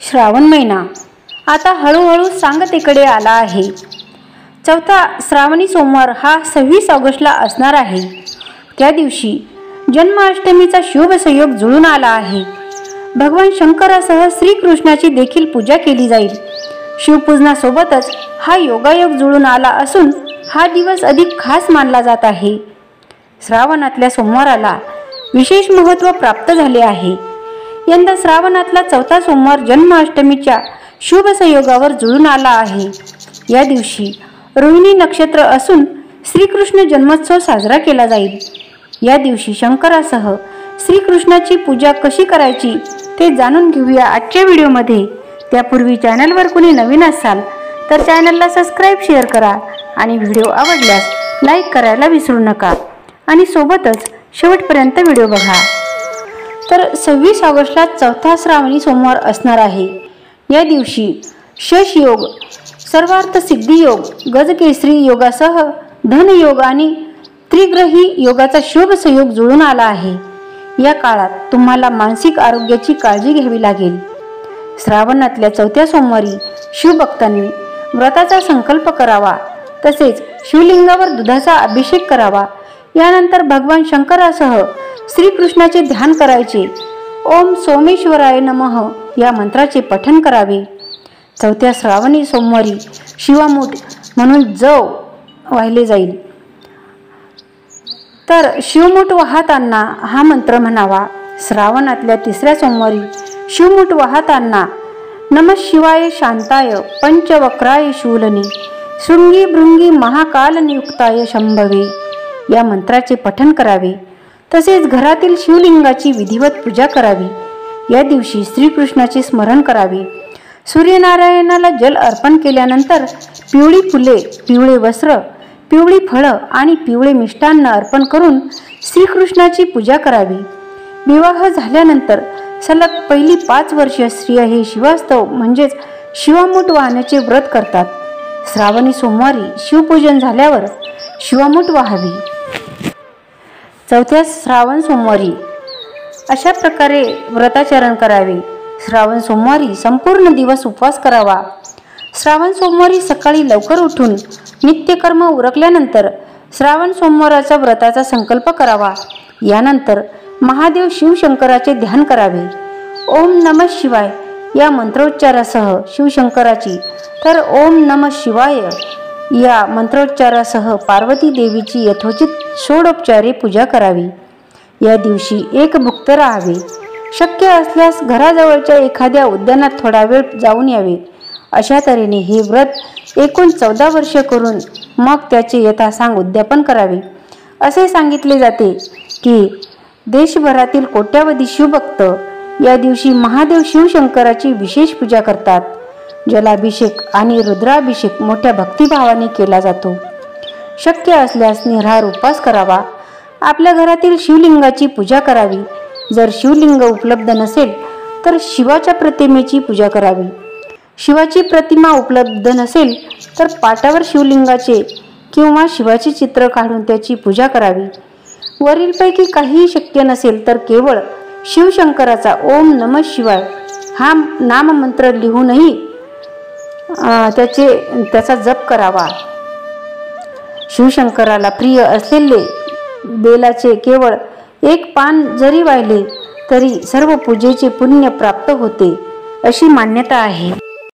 श्रावण महिना आता हळूहळू सांगतेकडे आला आहे। चौथा श्रावणी सोमवार हा 26 ऑगस्टला असणार आहे। त्या दिवशी जन्माष्टमीचा शुभ संयोग जुळून आला आहे। भगवान शंकरासह श्रीकृष्णाची देखील पूजा केली जाईल। शिवपूजनासोबतच हा योगायोग जुळून आला असून हा दिवस अधिक खास मानला जात आहे। श्रावणातल्या सोमवाराला विशेष महत्त्व प्राप्त झाले आहे। यंदा श्रावणातला चौथा सोमवार जन्माष्टमीच्या शुभ संयोगावर जुळून आला आहे। या दिवशी रोहिणी नक्षत्र असून श्रीकृष्ण जन्मोत्सव साजरा केला जाईल। या दिवशी शंकरासह श्रीकृष्णाची पूजा कशी करायची ते जाणून घेऊया आजच्या व्हिडिओमध्ये। त्यापूर्वी चॅनलवर कोणी नवीन असाल तर चॅनलला सबस्क्राईब शेअर करा आणि व्हिडिओ आवडल्यास लाईक करायला विसरू नका आणि सोबतच शेवटपर्यंत व्हिडिओ बघा। तर 26 ऑगस्टला चौथा श्रावणी सोमवार असणार आहे। या दिवशी शश योग, सर्वार्थ सिद्धी योग, गजकेसरी योगासह धन योग आणि त्रिग्रही योगाचा शुभ संयोग जुळून आला आहे। या काळात तुम्हाला मानसिक आरोग्याची काळजी घ्यावी लागेल। श्रावणातल्या चौथ्या सोमवारी शिवभक्तांनी व्रताचा संकल्प करावा, तसेच शिवलिंगावर दुधाचा अभिषेक करावा। यानंतर भगवान शंकरासह श्रीकृष्णाचे ध्यान करायचे। ओम सोमेश्वराय नमः या मंत्राचे पठण करावे। चौथ्या श्रावणी सोमवारी शिवामूठ म्हणून जव वाहिले जाईल। तर शिवमूठ वाहताना हा मंत्र म्हणावा। श्रावणातल्या तिसऱ्या सोमवारी शिवमूठ वाहताना नमः शिवाय शांताय पंचवक्राय शूलने शृंगी भृंगी महाकाल नियुक्ताय शंभवे या मंत्राचे पठण करावे। तसेच घरातील शिवलिंगाची विधिवत पूजा करावी। या दिवशी श्रीकृष्णाचे स्मरण करावे। सूर्यनारायणाला जल अर्पण केल्यानंतर पिवळी फुले, पिवळे वस्त्र, पिवळी फळं आणि पिवळे मिष्टान्न अर्पण करून श्रीकृष्णाची पूजा करावी। विवाह झाल्यानंतर सलग पहिली 5 वर्ष स्त्रिया हे शिवास्तव म्हणजेच शिवामूठ वाहण्याचे व्रत करतात। श्रावणी सोमवारी शिवपूजन झाल्यावर शिवामूठ वाहावी। चौथ्या श्रावण सोमवारी अशा प्रकारे व्रताचरण करावे। श्रावण सोमवारी संपूर्ण दिवस उपवास करावा। श्रावण सोमवारी सकाळी लवकर उठून नित्यकर्म उरकल्यानंतर श्रावण सोमवाराचा व्रताचा संकल्प करावा। यानंतर महादेव शिवशंकराचे ध्यान करावे। ओम नमः शिवाय या मंत्रोच्चारासह शिवशंकराची, तर ओम नमः शिवाय या मंत्रोच्चारासह पार्वती देवीची यथोचित षोडोपचारे पूजा करावी। या दिवशी एकभुक्त राहावे। शक्य असल्यास घराजवळच्या एखाद्या उद्यानात थोडा वेळ जाऊन यावे। अशा तऱ्हेने हे व्रत एकूण 14 वर्ष करून मग त्याचे यथासांग उद्यापन करावे। असे सांगितले जाते की देशभरातील कोट्यावधी शिवभक्त या दिवशी महादेव शिवशंकराची विशेष पूजा करतात। जलाभिषेक आणि रुद्राभिषेक मोठ्या भक्तिभावाने केला जातो। शक्य असल्यास निराहार उपवास करावा। आपल्या घरातील शिवलिंगाची पूजा करावी। जर शिवलिंग उपलब्ध नसेल तर शिवाच्या प्रतिमेची पूजा करावी। शिवाची प्रतिमा उपलब्ध नसेल तर पाटावर शिवलिंगाचे किंवा शिवाचे चित्र काढून त्याची पूजा करावी। वरीलपैकी काहीही शक्य नसेल तर केवळ शिवशंकराचा ओम नमः शिवाय हा नाममंत्र लिहूनही त्याचा जप करावा। शिवशंकराला प्रिय असलेले बेलाचे केवळ एक पान जरी वाहिले तरी सर्व पूजेचे पुण्य प्राप्त होते अशी मान्यता आहे।